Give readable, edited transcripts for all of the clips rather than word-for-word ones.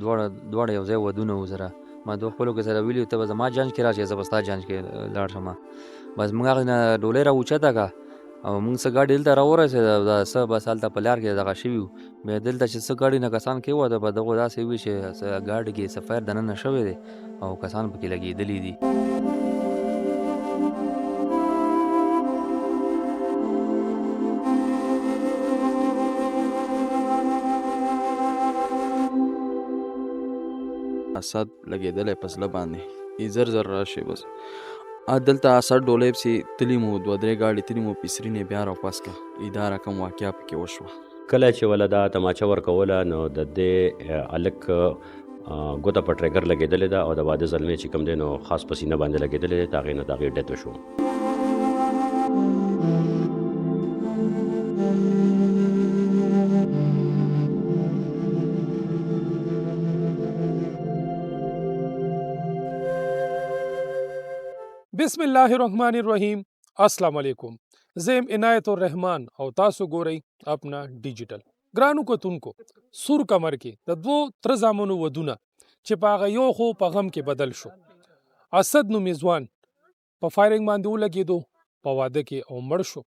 دواړه یو ځای ودونه وو سره. ما دوه خپلو کې سره ویلي ته به زما جنج کې راشې زه به ستا جنج کې لاړ شمه. بس موږ هغې نه ډولۍ را اوچته کړه او موږ څه ګاډي دلته را ورسېده دا څه بس هلته په لار کې دغه شوي وو. بیا دلته چې څه ګاډي نه کسان کېوته په دغو داسې وي چې ګاډي کې څه فایر دننه شوی دی او کسان پکې لګېدلي دي. اسد لګېدلی په زړه باندې ای زر زر راشي بس دلته اسد ډولۍ پسې تلي مو دوه درې ګاډي تلي مو پیسرینې بیا راپاس کړه ای دا رقم واقعه پکې وشوه. کله چې ولا دا تماچه ورکوله نو د دې الک ګوته په ټریګر لګېدلې ده او د واده زلمې چې کوم دی نو خاص په سینه باندې لګېدلې ده د هغې نه د هغې ډیت وشو. بسم الله الرحمن الرحیم. السلام علیکم. زیم عنایت الرحمن او تاسو ګورئ اپنا ډیجیټل. ګرانو کتونکو سور کمر کې د دوو تر زامنو ودونه چې په هغه یو خو په غم کې بدل شو. اسد نومې ځوان په فایرنګ باندې ولګېدو په واده کې او مړ شو.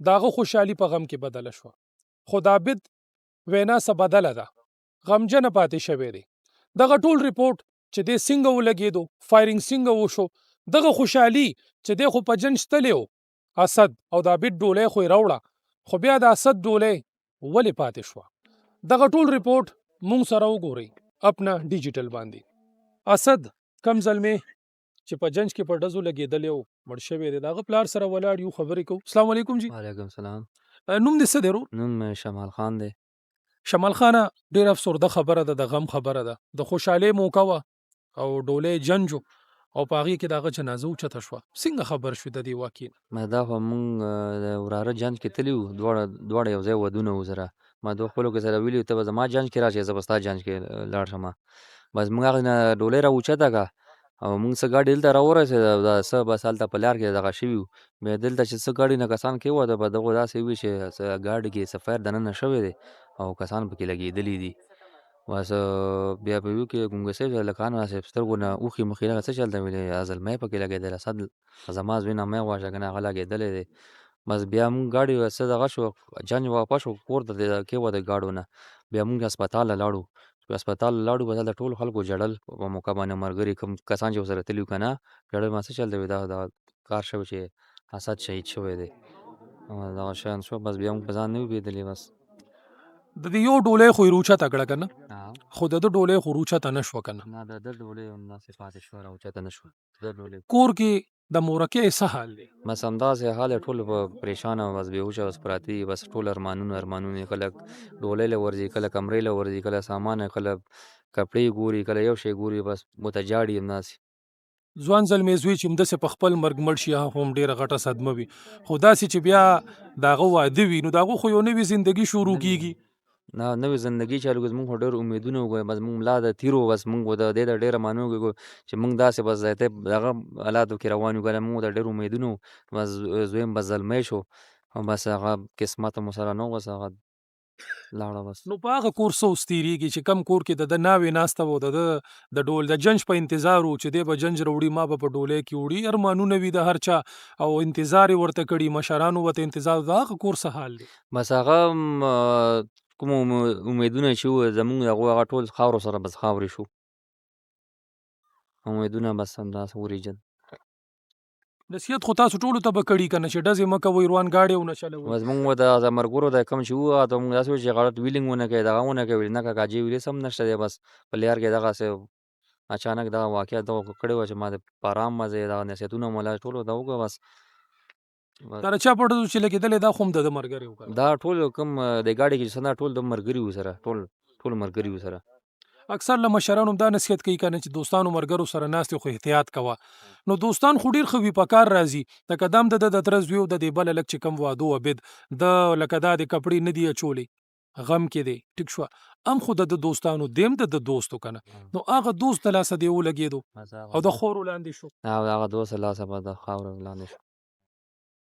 د هغه خوشحالي په غم کې بدله شوه. خو د عابد وینا څه بدله ده، غمجنه پاتې شوی دی. دغه ټول ریپورټ چې دی څنګه ولګېدو، فایرنګ څنګه وشو، دغه خوشحالي چې دی خو په جنج تللی و اسد او د عابد ډولۍ خو یې راوړه، خو بیا د اسد ډولۍ ولې پاتې شوه؟ دغه ټول ریپورټ مونږ سره وګورئ اپنا ډیجیټل باندې. اسد کم زلمې چې په جنج کې په ډزو لګېدلی و مړ شوی دی، د هغه پلار سره ولاړ یو خبرې کوو. السلام علیکم جی. وعلیکم السلام. نوم دې څه دی ورور؟ نوم مې شمال خان دی. شمال خانه ډېر افسرده خبره ده، د غم خبره ده. د خوشحالۍ موقع وه او ډولۍ جنج او په هغې کې د هغه جنازه اوچته شوه. څنګه خبر شوې د دې واقعې نه؟ دا خو مونږ د وراره جنج کې تللي وو، دواړه یو ځای ودونه وو سره. ما دوه خپلو کې سره ویلي ته به زما جنج کې راشې زه به ستا جنج کې لاړ شمه. بس موږ هغې نه ډولۍ را اوچته کړه او موږ څه ګاډي دلته را ورسېده دا څه بس هلته په لار کې دغه شوي وو. بیا دلته چې څه ګاډي نه کسان کېوته په دغو داسې وي چې ګاډي کې څه فایر دننه شوی دی او کسان پکې لګېدلي دي. بس بیا په یو کې ګونګه صاحب هلکانو صاحب سترګو نه اوښې مخې دغه څه چلته ویلې زلمی پکې لګېدلی اسد زما زوی نه مې غواشه که نه هغه لګېدلی دی. بس بیا مونږ ګاډي څه دغه شو جنج واپس شو کور ته کېوته ګاډو نه. بیا مونږ هسپتال ته لاړو. هسپتال لاړو بس هلته ټولو خلکو ژړل په موقع باندې ملګري کوم کسان چې ورسره تللي وو که نه ژړل ما څه چلته وي دا کار شوی چې اسد شهید شوی دی. دغه شیان شو بس بیا مونږ په ځان نه وو پوهېدلي. بس د دې یو ډولۍ خو یې روچته کړه که نه، خو د ده ډولۍ خو روچته نه شوه که نه. نه د ده ډولۍ همداسې پاتې شوه راوچته نه شوه. د ده ډولۍ کور کې د مورکۍ څه حال دی؟ بس همداسې حال یې ټول په پریشانه بس بېهوشه بس پراته دي. بس ټول ارمانونه یې کله ډولۍ له ورځي، کله کمرې له ورځي، کله سامان یې، کله کپړې ګوري، کله یو شی ګوري، بس ورته جاړي همداسې. ځوان زلمی زوی چې همداسې په خپل مرګ مړ شي هغه هم ډېره غټه صدمه وي، خو داسې چې بیا د هغه واده وي نو د هغه خو یو نوې زندګي شروع کېږي. نه نوې زندګي چالو کړو زموږ خو ډېر امیدونه وګورئ بس مونږ ملا د تېرو بس مونږ د دې د ډېر ارمانونه وګورو چې مونږ داسې بس ذاتی هغه حالاتو کې روان یو که نه مونږ د ډېر امیدونه وو. بس زوی هم بس زلمی شو او بس هغه قسمت مو سره نه و بس هغه لاړه بس. نو په هغه کور څه اوس تېرېږي چې کم کور کې د ده ناوې ناسته وه، د ده د ډول د جنج په انتظار و چې دی به جنج راوړي ما به په ډولۍ کې وړي، ارمانونه وي د هر چا او انتظار یې ورته کړي، مشرانو ورته انتظار. د هغه کور څه حال دی؟ بس هغه کوم امیدونه چې وو زمونږ هغه ټول خاورو سره بس خاورې شو. امیدونه بس همداسې وریجل. نصیحت خو تاسو ټولو ته به کړي که نه چې ډزې مه کوئ، روان ګاډې ونه چلوئ. بس مونږ د ملګرو د کوم چې وو ته مونږ داسې وو چې غلط ویلینګ ونه کوئ دغه ونه کوئ نه کاکا جی ویلې هم نشته دی. بس په لار کې دغسې اچانک دغه واقعه دغه کړې وه چې ما د په ارام مزه یې دغه نصیحتونه مو لا ټولو ته وکړه. بس دا د چا په ډزو چې لګېدلی دا خو هم د ده ملګری و که نه؟ دا ټول کوم د ګاډي کې چې څه ټول د ملګري وو سره ټول ملګري وو سره. اکثر له مشرانو هم دا نصیحت کوي که نه چې دوستانو ملګرو سره ناست یې خو احتیاط کوه. نو دوستان خو ډېر ښه وي په کار راځي، لکه دا هم د ده د تره زوی او د دې بل هلک چې کوم واده و عبید ده لکه دا د کپړې نه دي اچولې غم کې دی، ټیک شوه، هم خو د ده دوستانو دی هم د ده دوست و که نه، نو هغه دوست د لاسه دی ولګېدو او د خورو لاندې شو. هغه دوست له لاسه به د خاورو لاندې شو.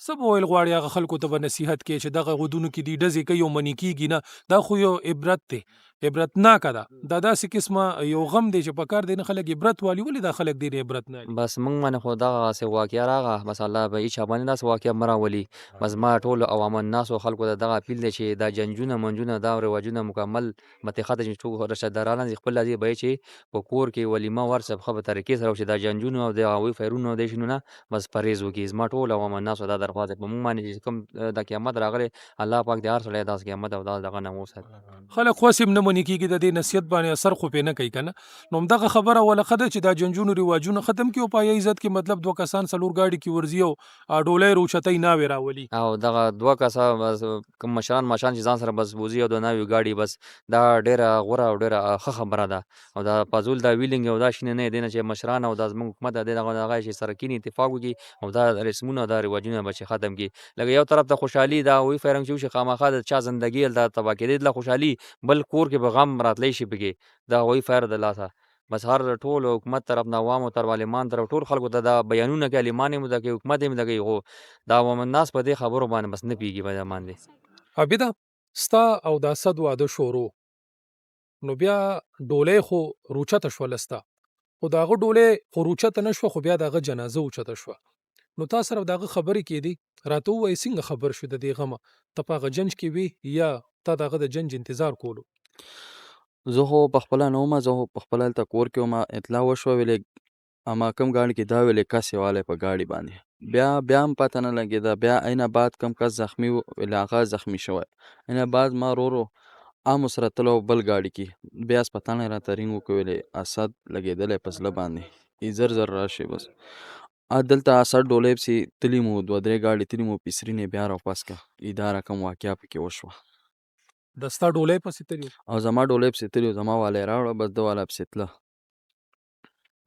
څه به ویل غواړي هغه خلکو ته به نصیحت کې چې دغه ودونو کې دي ډزې کوي او منې کېږي نه، دا خو یو عبرت دی، عبرتناکه ده. دا داسې قسمه یو غم دی چې په کار دی نه خلک عبرت والي. ولې دا خلک دې نه عبرت نه اخلي؟ بس موږ باندې خو دغسې واقعه راغله، بس الله به هېچا باندې داسې واقعه مه راولي. بس ما ټولو عوام الناسو خلکو ته دغه اپیل دی چې دا جنجونه منجونه دا رواجونه مکمل متې ختم شي. ټول رشتهداران دي خپل دې به یې چې په کور کې ولیمه ورسه په ښه په طریقې سره وشي. دا جنجونو او د هغوی فیرونو او دې شنو نه بس پرهېز وکړي. زما ټول عوام الناسو دا درخواست دی په موږ باندې چې کوم د قیامت راغلی، الله پاک دې هر سړی داسې قیامت او دغه نه وساتي. خلک خو هسې هم نه منې کېږي، د دې نصیحت باندې اثر خو پرې نه کوي که نه. نو همدغه خبره وله ښه ده چې دا جنجونو رواجونه ختم کړي او په حیا عزت کې مطلب دوه کسان څلور ګاډي کې ورځي او ډولۍ روچتۍ ناوې راولي. او دغه دوه کسه بس کوم مشران چې ځان سره بس بوځي او د ناوې ګاډي، بس دا ډېره غوره او ډېره ښه خبره ده. او دا فضول دا ویلینګ او دا شینه نه دی نه چې مشران او دا زموږ حکومت دی دغه چې سره کینی اتفاق وکړي او دا رسمونه او دا رواجونه به چې ختم کړي. لکه یو طرف ته خوشحالي دا وی فرنګ چې وشي خامخا د چا زندګي هلته تباه کېدی دله خوشحالي، بل کور کې به غم راتلی شي پکې، دا هغوی فیر د لاسه. بس هر ټول حکومت طرف نه عوامو طرف عالمان طرف ټول خلکو ته دا بیانونه کوي، عالمان یې مده کوي، حکومت یې مده کوي، خو دا عوام الناس په دې خبرو باندې بس نه پوهېږي په دې باندې. عابده، ستا او د اسد واده شروع، نو بیا ډولۍ خو روچته شوله ستا، خو د هغه ډولۍ خو روچته نه شوه، خو بیا د هغه جنازه اوچته شوه. نو تا سره د هغه خبرې کېدې، راته ووایه څنګه خبر شو د دې غمه؟ ته په هغه جنج کې وې یا تا د هغه د جنج انتظار کولو؟ زه خو پخپله نه ومه، زه خو پخپله هلته کور کې ومه. اطلاع وشوه ویلې اما کم ګاډي کې دا ویلې کس یې والی په ګاډي باندې. بیا هم پته نه لګېده. بیا اینه بعد کم کس زخمي و ویلې هغه زخمي شوی. اینه بعد ما ورو عامو سره تلو بل ګاډي کې. بیا هسپتال نه یې راته رینګ وکړ ویلې اسد لګېدلی په زړه باندې، ای زر زر راشئ. بس دلته اسد ډولۍ پسې تلي مو، دوه درې ګاډي تلي مو، پیسرین یې بیا راوپس کړه. ای دا رقم واقعه پکې وشوه. د ستا ډولۍ پسې تلي؟ او زما ډولۍ پسې تلي و، زما والی یې راوړه، بس ده والا پسې تله.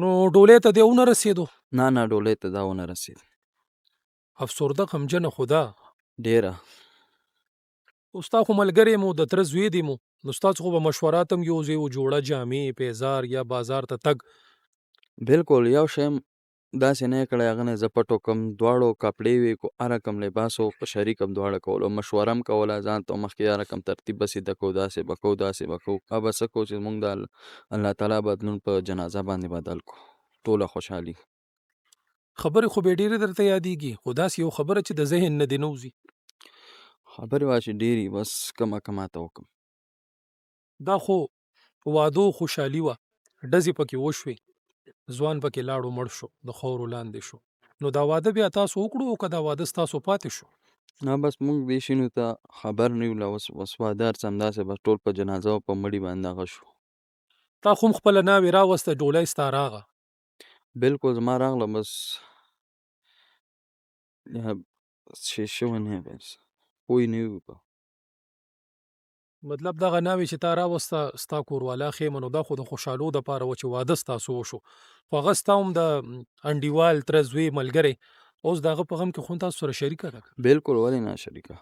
نو ډولۍ ته دې ونه رسېدو؟ نه ډولۍ ته دا ونه رسېد. افسرده غمجنه خو ده. ډېره. خو ستا خو ملګری مو، د تره زوی دی مو، نو ستاسو خو به مشورات هم یو ځای و، جوړه جامې پیزار یا بازار ته تګ. بالکل یو شی هم داسې نه یې کړی هغه نه زه پټ وکړم. دواړو کپړې وې، هر رقم لباس و، په شریک هم دواړه کولو، مشوره هم کوله ځان ته مخکې هر رقم ترتیب به سیده کوو، داسې به کوو داسې به کوو. به څه کوو چې مونږ د الله تعالی بدلون په جنازه باندې بدل کړو. ټوله خوشحالي. خبرې خو به ډېرې درته یادېږي، خو داسې یو خبره چې د ذهن نه دې نه وځي. خبرې وا چې ډېرې، بس کمه ته وکړم. دا خو وادو خوشحالي وه، ډزې پکې وشوې، ځوان پکې لاړو مړ شو، د خاورو لاندې شو. نو دا واده بیا تاسو وکړو او که دا واده ستاسو پاتې شو؟ نه بس مونږ دې شینو ته خبر نه یو له اوس واده هر څه همداسې بس ټول په جنازه او په مړي باندې هغه شو. تا خو هم خپله ناوې راوسته، ډولۍ ستا راغه. بالکل زما راغله، بس شی شوی نه یم، بس پوی نه یو. مطلب دغه ناوې چې تا راوسته ستا کوروالا خیمه، نو دا خو د خوشحالو دپاره و چې واده ستاسو وشو، خو هغه ستا هم د انډیوال تره زوی ملګری اوس د هغه په غم کې خو هم تاسو سره شریکه ده. بالکل ولې نه شریکه.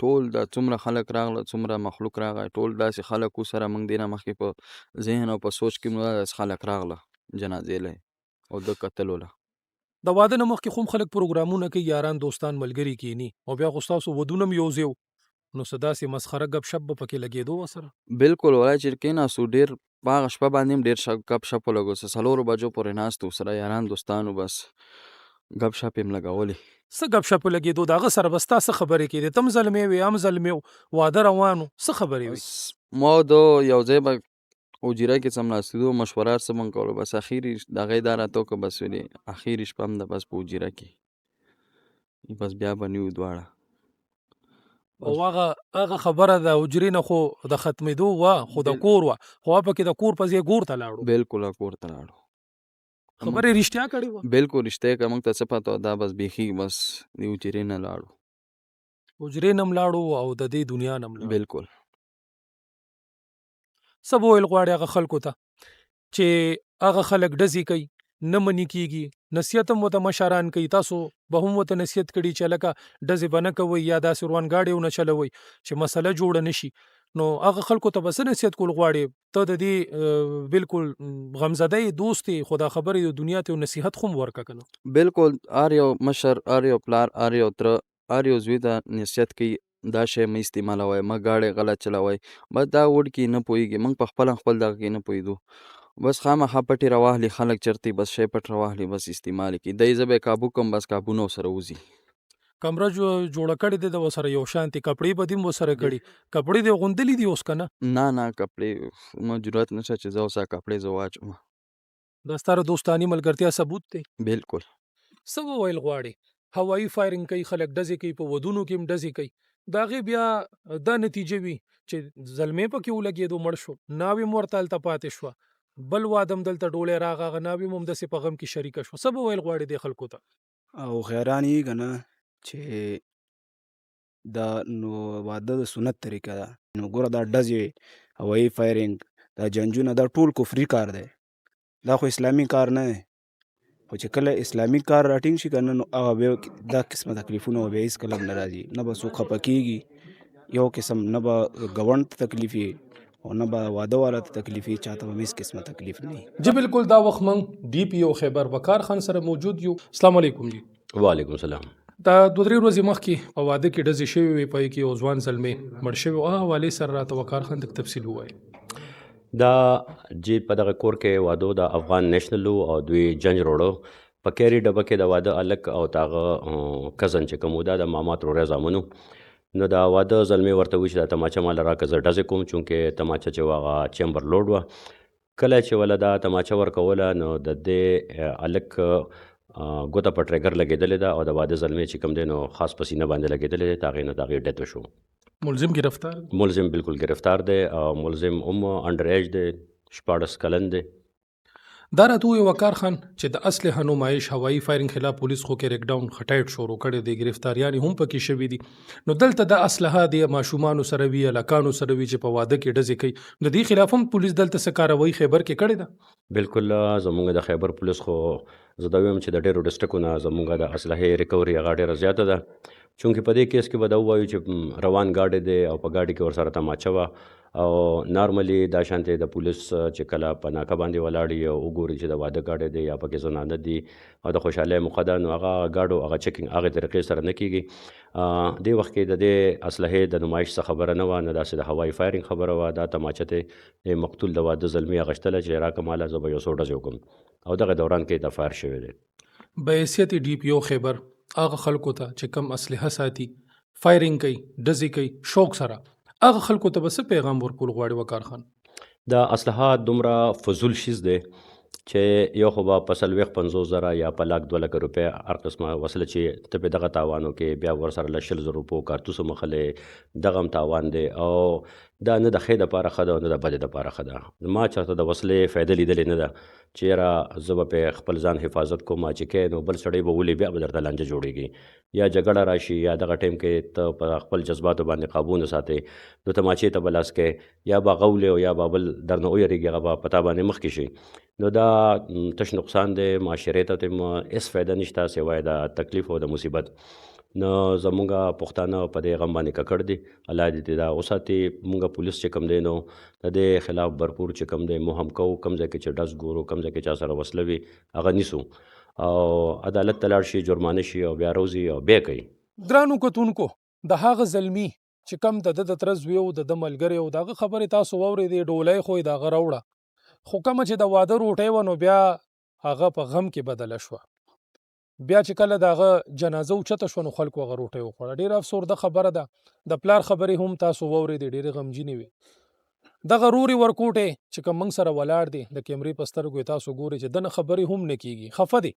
ټول دا څومره خلک راغله، څومره مخلوق راغی، ټول داسې خلک و سره مونږ دې نه مخکې په ذهن او په سوچ کې مو داسې خلک راغله جنازې له او د کتلو له. د واده نه مخکې خو هم خلک پروګرامونه کوي، یاران دوستان ملګري کینی، او بیا خو ستاسو ودونه هم یو ځای و، نو څه داسې مسخره ګپ شپ به پکې لګېدو ورسره؟ بالکل ولای چې کېناستو ډېر په هغه شپه باندې هم ډېر ګپ شپ ولګو، څه 4 بجو پورې ناستو سره یاران دوستانو، بس ګپ شپ یې هم لګولې. څه ګپ شپ لګېدو؟ د هغه سره به ستا څه خبرې کېدې؟ ته هم زلمی وې هم زلمی و، واده روان و، څه خبرې وې؟ بس ما د یو ځای به اوجیره کې څملاستېدو، مشوره څه مونږ کولو، بس اخري د هغې دا راته وکړه، بس ویلې اخري شپه هم ده بس په اوجیره کې، بس بیا به نه یو دواړه. او هغه خبره د حجرې نه خو د ختمېدو وه، خو د کور وه، خو هغه پکې د کور په ځای ګور ته لاړو. بالکل کور ته لاړو. خبرې رښتیا کړې وه؟ بالکل رښتیا یې کړه، موږ ته څه پته وه، دا بس بیخي بس د حجرې نه لاړو. حجرې نه هم لاړو او د دې دنیا نه هم لاړو. بالکل. څه به ویل غواړې هغه خلکو ته چې هغه خلک ډزې کوي، نه منې کېږي، نصیحت هم ورته مشران کوي، تاسو به هم ورته نصیحت کړي چې هلکه ډزې به نه کوئ یا داسې روان ګاډۍ ونه چلوئ چې مسله جوړه نه شي، نو هغه خلکو ته به څه نصیحت کول غواړې ته د دې بالکل غمزدی دوست یې خو دا خبرې د دنیا ته یو نصیحت خو هم ورکړه که نه بالکل هر یو مشر هر یو پلار هر یو تره هر یو زوی ته نصیحت کوي دا شی مه استعمالوئ مه ګاډی غلط چلوئ بس دا وړ کې نه پوهېږي موږ په خپله خپل دغه کې نه پوهېدو بس خامخا پټې راواخلي خلک چرتې بس شی پټ راواخلي بس استعمال یې کړي دی زه به یې کابو کړم بس کابو نه ورسره وځي کمره جوړه کړې ده د ورسره یو شانتې کپړې به دې هم ورسره کړي کپړې دې غوندلي دي اوس که نه نه کپړې ما جرأت نشته چې زه اوس کپړې زه واچوم دا ستا د دوستاني ملګرتیا ثبوت دی بالکل څه وویل غواړې هوایي فایرنګ کوي خلک ډزې کوي په ودونو کې هم ډزې کوي د هغې بیا دا نتیجه وي چې زلمی پکې ولګېدو مړ شو ناوې هم ورته هلته پاتې شوه بل واده هم دلته ډولی راغه هغه ناوې هم همداسې په غم کې شریکه شوه څه به ویل غواړې دې خلکو ته او خیران یې که نه چې دا نو واده د سنت طریقه ده نو ګوره دا ډزې هوایي فایرنګ دا جنجونه دا ټول کفري کار دی دا خو اسلامي کار نه دی خو چې کله اسلامي کار راټینګ شي که نه نو هغه بیا دا قسمه تکلیفونه به بیا هېڅکله هم نه راځي نه به څوک خفه کېږي یو قسم نه به ګاونډ ته تکلیف وي او نه به واده والا ته تکلیف وي چاته به هېڅ قسمه تکلیف نه وي جی بالکل دا وخت موږ ډي پي او خیبر وقار خان سره موجود یو السلام علیکم جی وعلیکم السلام دا 2-3 ورځې مخکې په واده کې ډزې شوې وې په کې یو ځوان زلمی مړ شوی و هغه حوالې سره راته وقار خان تک تفصیل ووایي دا چې په دغه کور کې واده د افغان نیشنل او دوی جنج روړو په کیری ډبه کې د واده الک او تاغه کزن چې کوم دا د ماما ترورې زامنو نو دا واده زلمی ورته وی چې دا تماچه مال راکه زه ډزې کوم چونکې تماچه چې واغه چیمبر لوډ وه کله چې ولا دا تماچه ورکوله نو د دې الک ګوته په ټریګر لګېدلې ده او د واده زلمی چې کوم دی نو خاص په سینه باندې لګېدلې دی هغې نه د هغې ډیت وشو ملزم گرفتار ملزم بالکل گرفتار دی او ملزم هم انډر ایج دی 14 کلن دی دا راته ووایي وقار خان چې د اسلحه نمایش هوایي فایرنګ خلاف پولیس خو کې ریک ډاون خټایټ شروع کړی دی ګرفتاریانې هم پکې شوي دي نو دلته د اسلحه د ماشومانو سره وي هلکانو سره وي چې په واده کې ډزې کوي د دې خلاف هم پولیس دلته څه کاروایي خیبر کې کړې ده بالکل زمونږ د خیبر پولیس خو زه دا وایم چې د ډېرو ډسټرکونو زمونږ د اسلحې ریکوري هغه ډېره زیاته ده چونکې په دې کیس کې به دا ووایو چې روان گاډی دی او په گاډي کې ورسره تماچه وه او نارملی دا شانتې د پولیس چې کله په ناکه باندې ولاړي او وګوري چې د واده گاډی دی یا پکې زنانه دي او د خوشحالۍ موقع ده نو هغه ګاډو هغه چیکینګ هغې طریقې سره نه کېږي دې وخت کې د دې اسلحې د نمایش څه خبره نه وه نه داسې د هوایي فایرنګ خبره وه دا تماچه ته مقتول د واده زلمي اغشتله چې راکه ماله زه به یو څو ډزې وکړم او دغه دوران کې د فایر شوی دی به حیثیت ډي پي او خیبر هغه خلکو ته چې کم اسلحه ساتي فایرنګ کوي ډزې کوي شوق سره هغه خلکو ته به څه پیغام ورکول غواړي وقار خان دا اسلحه دومره فضول شیز دی چې یو خو به په 50,000 یا په 1,00,000 روپۍ هر قسمه وسله چې ته په دغه تاوانو کې بیا ورسره له 100,000 روپو کارتوسو مخلې دغه هم تاوان دی او دا نه د ښې دپاره ښه ده او نه د بدې دپاره ښه ده ما چېرته د وسلې فایده لیدلې نه ده چې یاره زه به پرې خپل ځان حفاظت کوم چې کې نو بل سړی به ولې بیا به درته لانجه جوړېږي یا جګړه راشي یا دغه ټایم کې ته په خپل جذباتو باندې قابو نه ساتې نو تماچې ته به لاس کې یا به غولې او یا به بل درنه ویرېږي هغه به په تا باندې مخکې شي نو دا تش نقصان دی معاشرې ته هېڅ فایده نشته سوای د تکلیف او د مصیبت نو زمونږ پښتانه په دې غم باندې ککړ دي الله دې دا وساتي مونږ پولیس چې کوم دی نو د دې خلاف برپور چې کوم دی مو هم کوو کوم ځای کې چې ډز ګورو کوم ځای کې چا سره وسله وي هغه نیسو او عدالت ته لاړ شي جرمانه شي او بیا روزي او بیا کوي ګرانو کتونکو د هغه زلمی چې کم د تره زوی او د ملګری او دغه خبرې تاسو واورېدې ډولی خو یې د هغه راوړه خو کومه چې د واده روټۍ وه نو بیا هغه په غم کې بدله شوه بیا چې کله د هغه جنازه اوچته شوه نو خلکو هغه روټۍ وخوړه ډېره افسورده خبره ده د پلار خبرې هم تاسو واورېدې ډېرې غمجنې وې دغه رورې ورکوټې چې کوم موږ سره ولاړ دی د کیمرې په سترګو یې تاسو ګورئ چې دنه خبرې هم نه کېږي خفه دی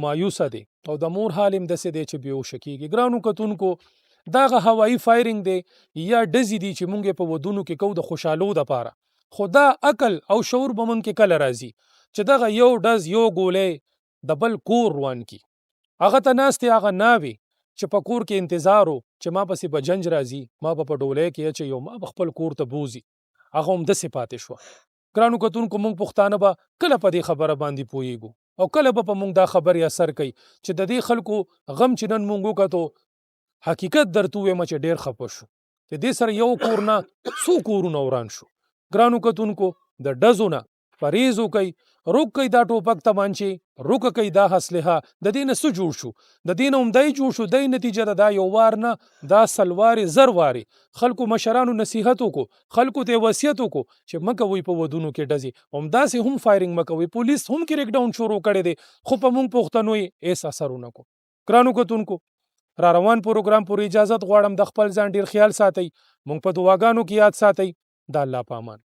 مایوسه دی او د مور حال هم داسې دی چې بېهوشه کېږي ګرانو کتونکو دغه هوایي فایرنګ دی یا ډزې دي چې موږ یې په ودونو کې کوو د خوشحالو دپاره خو دا عقل او شعور به من کې کله راځي چې دغه یو ډز یو ګولۍ د بل کور روان کی هغه ته ناستې هغه ناوې چې په کور کې انتظار و چې ما پسې به جنج راځي ما به په ډولۍ کې اچوي او ما به خپل کور ته بوځي هغه هم داسې پاتې شوه ګرانو کتونکو موږ پښتانه به کله په دې خبره باندې پوهېږو او کله به په موږ دا خبرې اثر کوي چې د دې خلکو غم چې نن موږ وکتو حقیقت درته ووایم چې ډېر خفه شو د دې سره یو کور نه څو کورونه وران شو. ګرانو کتونکو د ډزو نه پرهیز وکئ، روک کوي دا ټوپک تمانچې، روکه کوي دا اسلحه. د دې نه څه جوړ شو؟ د دې نه هم دی جوړ شو. دی نتیجه ده دا یو وار نه دا سلوارې زر وارې خلکو مشرانو نصیحت وکړو، خلکو ته وصیت وکړو چې مه کوئ په ودونو کې ډزې، همداسې هم فایرنګ مه کوئ. پولیس هم کریک ډاون شروع کړی دی، خو په موږ پښتنو یې هېڅ اثر ونه کړو. ګرانو کتونکو را روان پروګرام پورې اجازت غواړم د خپل ځان ډیر خیال ساتئ، موږ په دعاګانو کې یاد ساتئ. د الله په امان.